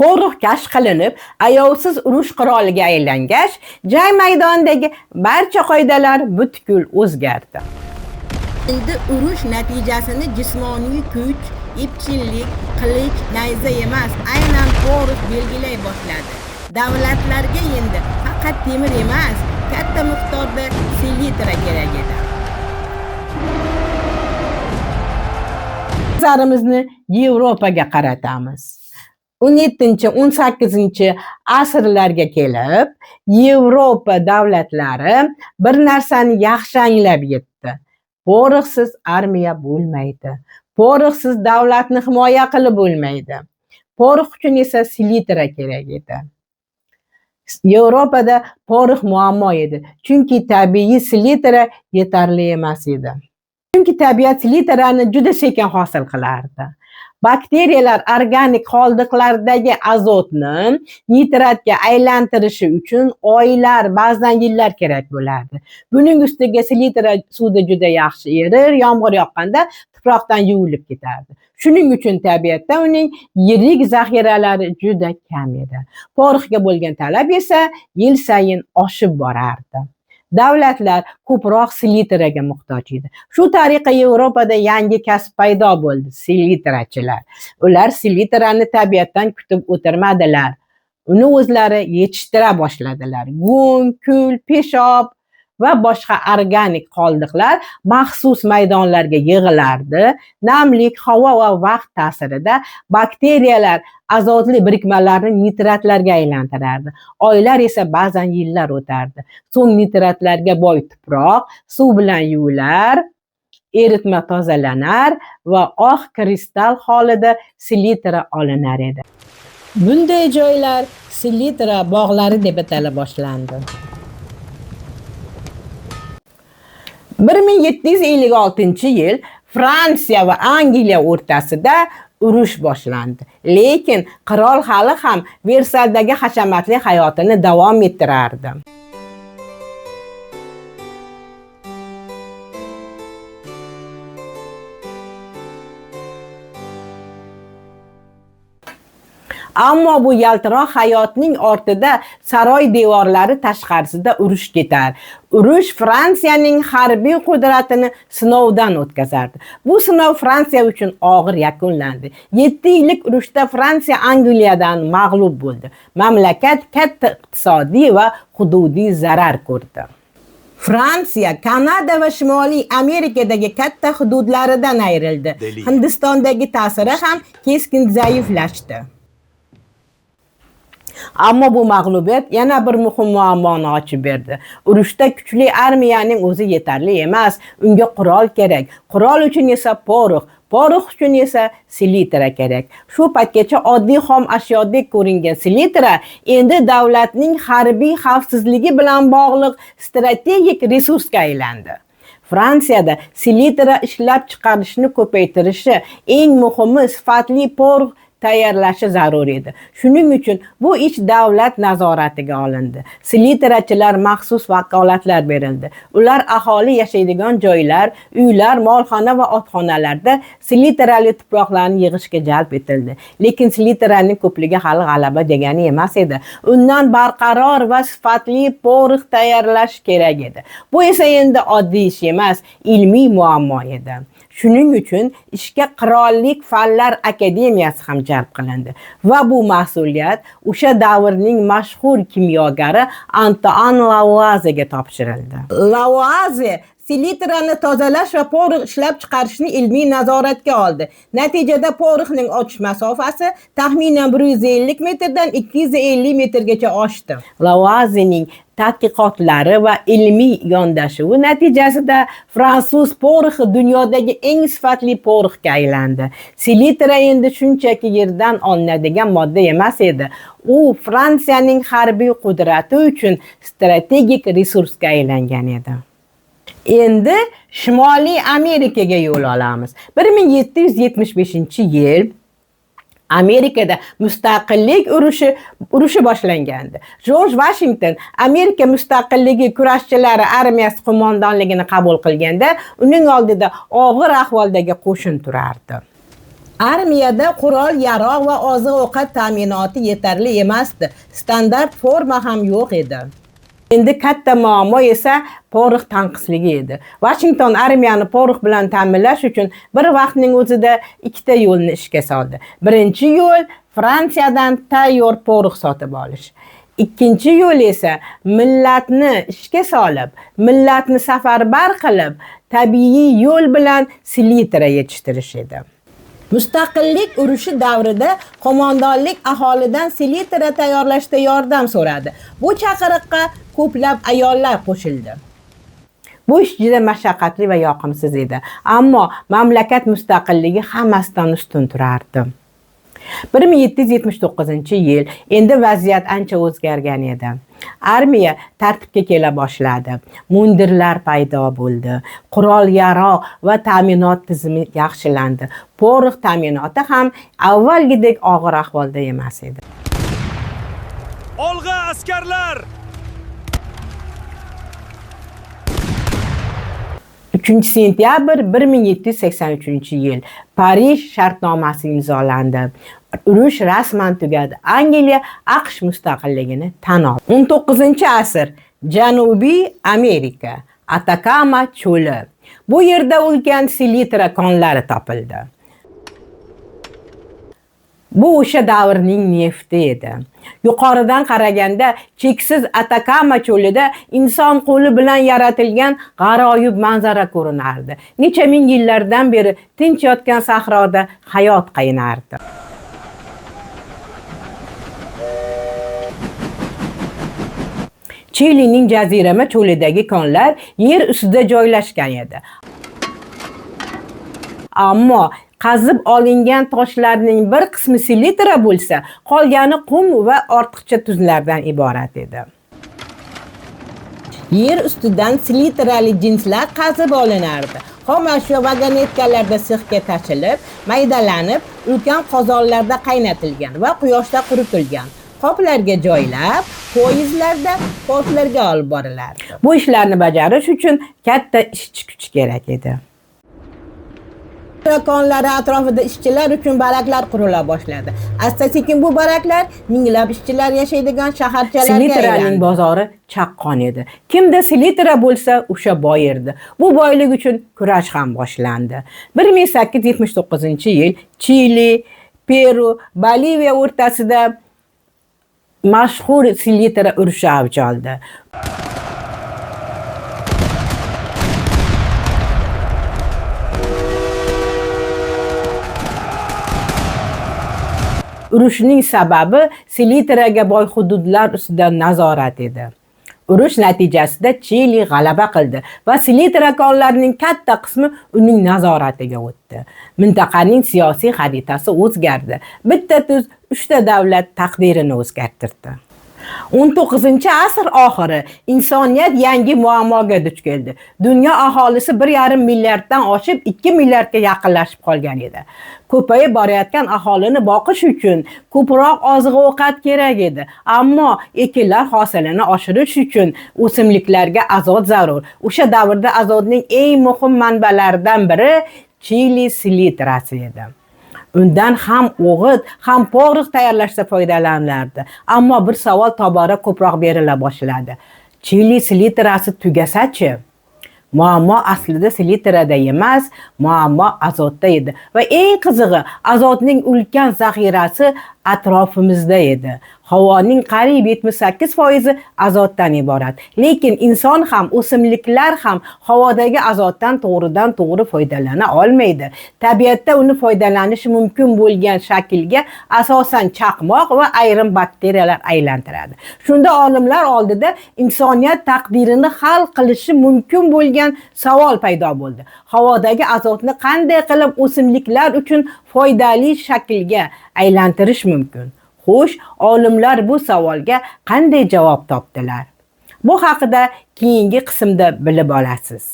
Porox kashf qilinib, ayovsiz urush quroliga aylangach, jang maydonidagi barcha qoidalar butkul o'zgardi. Endi urush natijasini jismoniy kuch, epchillik, qilich, nayza emas, aynan Porox belgilay boshladi. Davlatlarga endi faqat temir emas, katta miqdorda selitra kerak edi. Nazarimizni Yevropaga qaratamiz. 17-18 asrlarga kelib, Yevropa davlatlari bir narsani yaxshi anglab yetdi. Poroxsiz armiya bo'lmaydi. Poroxsiz davlatni himoya qilib bo'lmaydi. Porox uchun esa selitra kerak edi. Yevropada porox muammo edi, chunki tabiiy selitra yetarli emas edi. Chunki tabiat selitrani juda sekin hosil qilardi. Bakteriyalar organik qoldiqlardagi azotni nitratga aylantirishi uchun oylar, ba'zan yillar kerak bo'lardi. Buning ustiga selitra suvda juda yaxshi erir, yomg'ir yoqqanda tuproqdan yuvilib ketardi. Shuning uchun tabiatda uning yirik zaxiralari juda kam edi. Poroxga bo'lgan talab esa yil sayin oshib borardi. Davlatlar ko'proq selitraga muhtoj edi. Shu tariqa Yevropada yangi kasb paydo bo'ldi, selitrachilar. Ular selitrani tabiatdan kutib o'tirmadilar. Uni o'zlari yetishtira boshladilar. Go'ng, kul, peshob va boshqa organik qoldiqlar maxsus maydonlarga yig'ilardi. Namlik, havo va vaqt ta'sirida bakteriyalar azotli birikmalarni nitratlarga aylantirardi. Oylar esa ba'zan yillar o'tardi. So'ng nitratlarga boy tuproq suv bilan yuvilar, eritma tozalanar va oq kristal holida selitra olinar edi. Bunday joylar selitra bog'lari deb atala boshlandi. 1756-yil Fransiya va Angliya o'rtasida urush boshlandi. Lekin qirol hali ham Versaldagi hashamatli hayotini davom ettirardi. Ammo bu yaltiroq hayotning ortida saroy devorlari tashqarisida urush ketar. Urush Fransiyaning harbiy qudratini sinovdan o'tkazardi. Bu sinov Fransiya uchun og'ir yakunlandi. 7 yillik urushda Fransiya Angliyadan mag'lub bo'ldi. Mamlakat katta iqtisodiy va hududiy zarar ko'rdi. Fransiya, Kanada va Shimoliy Amerikadagi katta hududlaridan ayrildi. Hindistondagi ta'siri ham keskin zaiflashdi. Ammo bu mag'lubiyat yana bir muhim muammoni ochib berdi. Urushda kuchli armiyaning o'zi yetarli emas, unga qurol kerak. Qurol uchun esa porox, porox uchun esa selitra kerak. Shu paytgacha oddiy xom ashyodek ko'ringan selitra endi davlatning harbiy xavfsizligi bilan bog'liq strategik resursga aylandi. Fransiyada selitra ishlab chiqarishni ko'paytirishi, eng muhimi sifatli porox tayyorlashi zarur edi. Shuning uchun bu ish davlat nazoratiga olindi. Selitrachilar maxsus vakolatlar berildi. Ular aholi yashaydigan joylar, uylar, molxona va otxonalarda selitrali tuproqlarni yig'ishga jalb etildi. Lekin selitraning ko'pligi hali g'alaba degani emas edi. Undan barqaror va sifatli porox tayyorlash kerak edi. Bu esa endi oddiy ish emas, ilmiy muammo edi. Shuning uchun ishga Qirollik Fanlar akademiyasi ham jalb qilindi va bu mas'uliyat o'sha davrning mashhur kimyogari Antoine Lavoisierga topshirildi. Lavoisier selitrani tozalash va porox ishlab chiqarishni ilmiy nazoratga oldi. Natijada poroxning ochish masofasi taxminan 150 metrdan 250 metrgacha oshdi. Lavoisierning tadqiqotlari va ilmiy yondashuvi natijasida fransuz poroxi dunyodagi eng sifatli poroxga aylandi. Selitra endi shunchaki yerdan olinadigan modda emas edi. U Fransiyaning harbiy qudrati uchun strategik resursga aylangan edi. Endi Shimoliy Amerikaga yo'l olamiz. 1775-yil Amerikada mustaqillik urushi boshlangandi. George Washington Amerika mustaqilligi kurashchilari armiyasi qo'mondonligini qabul qilganda, uning oldida og'ir ahvoldagi qo'shin turardi. Armiyada qurol yarog' va oziq-ovqat ta'minoti yetarli emasdi. Standart forma ham yo'q edi. Endi katta muammo esa porox tanqisligi edi. Washington armiyani porox bilan ta'minlash uchun bir vaqtning o'zida ikkita yo'lni ishga soldi. Birinchi yo'l Fransiyadan tayyor porox sotib olish. Ikkinchi yo'l esa millatni ishga solib, millatni safarbar qilib, tabiiy yo'l bilan selitra yetishtirish edi. Mustaqillik urushi davrida qo'mondonlik aholidan selitra tayyorlashda yordam so'radi. Bu chaqiriqqa ko'plab ayollar qo'shildi. Bu ish juda mashaqqatli va yoqimsiz edi, ammo mamlakat mustaqilligi hammasidan ustun turardi. 1779-yil endi vaziyat ancha o'zgargan edi. Armiya tartibga kela boshladi. Mundirlar paydo bo'ldi. Qurol-yarog' va ta'minot tizimi yaxshilandi. Porox ta'minoti ham avvalgidek og'ir ahvolda emas edi. Olg'a askarlar! 3-sentyabr 1783-yil Parij shartnomasi imzolandi. Urush rasman tugadi. Angliya AQSh mustaqilligini tan oldi. 19-asr Janubiy Amerika, Atakama cho'li. Bu yerda ulkan selitra konlari topildi. Bu o'sha davrning nefti edi. Yuqoridan qaraganda cheksiz Atakama cho'lida inson qo'li bilan yaratilgan g'aroyib manzara ko'rinardi. Necha ming yillardan beri tinch yotgan sahroda hayot qaynardi. Chilining jazirama cho'lidagi konlar yer ustida joylashgan edi. Ammo qazib olingan toshlarning bir qismi selitra bo'lsa, qolgani qum va ortiqcha tuzlardan iborat edi. Yer ustidan selitrali jinslar qazib olinardi. Xomashyo vagonetkalarda sixga tashilib, maydalanib, ulkan qozonlarda qaynatilgan va quyoshda quritilgan. Qoplarga joylab, poyezdlarda portlarga olib borilardi. Bu ishlarni bajarish uchun katta ishchi kuch kerak edi. Konlari atrofida ishchilar uchun baraklar qurila boshladi. Asta-sekin bu baraklar minglab ishchilar yashaydigan shaharchalarga aylandi. Selitraning bozori chaqqon edi. Kimda selitra bo'lsa, o'sha boy edi. Bu boylik uchun kurash ham boshlandi. 1879-yil Chili, Peru, Boliviya o'rtasida mashhur selitra urushi avj oldi. Urushning sababi selitraga boy hududlar ustidan nazorat edi. Urush natijasida Chili g'alaba qildi va selitra konlarining katta qismi uning nazoratiga o'tdi. Mintaqaning siyosiy xaritasi o'zgardi. Bitta tuz 3 ta davlat taqdirini o'zgartirdi. 19-asr oxiri insoniyat yangi muammoga duch keldi. Dunyo aholisi 1,5 milliarddan oshib 2 milliardga yaqinlashib qolgan edi. Ko'payib borayotgan aholini boqish uchun ko'proq oziq-ovqat kerak edi. Ammo ekinlar hosilini oshirish uchun o'simliklarga azot zarur. O'sha davrda azotning eng muhim manbalaridan biri Chili selitrasi edi. Undan ham o'g'it, ham porox tayyorlashda foydalanilardi. Ammo bir savol tobora ko'proq berila boshladi. Chili selitrasi tugasa-chi? Muammo aslida selitrada emas, muammo azotda edi. Va eng qizig'i, azotning ulkan zaxirasi atrofimizda edi. Havoning qariyb 78% azotdan iborat. Lekin inson ham, o'simliklar ham havodagi azotdan to'g'ridan-to'g'ri foydalana olmaydi. Tabiatda uni foydalanishi mumkin bo'lgan shaklga asosan chaqmoq va ayrim bakteriyalar aylantiradi. Shunda olimlar oldida insoniyat taqdirini hal qilishi mumkin bo'lgan savol paydo bo'ldi. Havodagi azotni qanday qilib o'simliklar uchun foydali shaklga aylantirish mumkin? Xo'sh, olimlar bu savolga qanday javob topdilar? Bu haqida keyingi qismda bilib olasiz.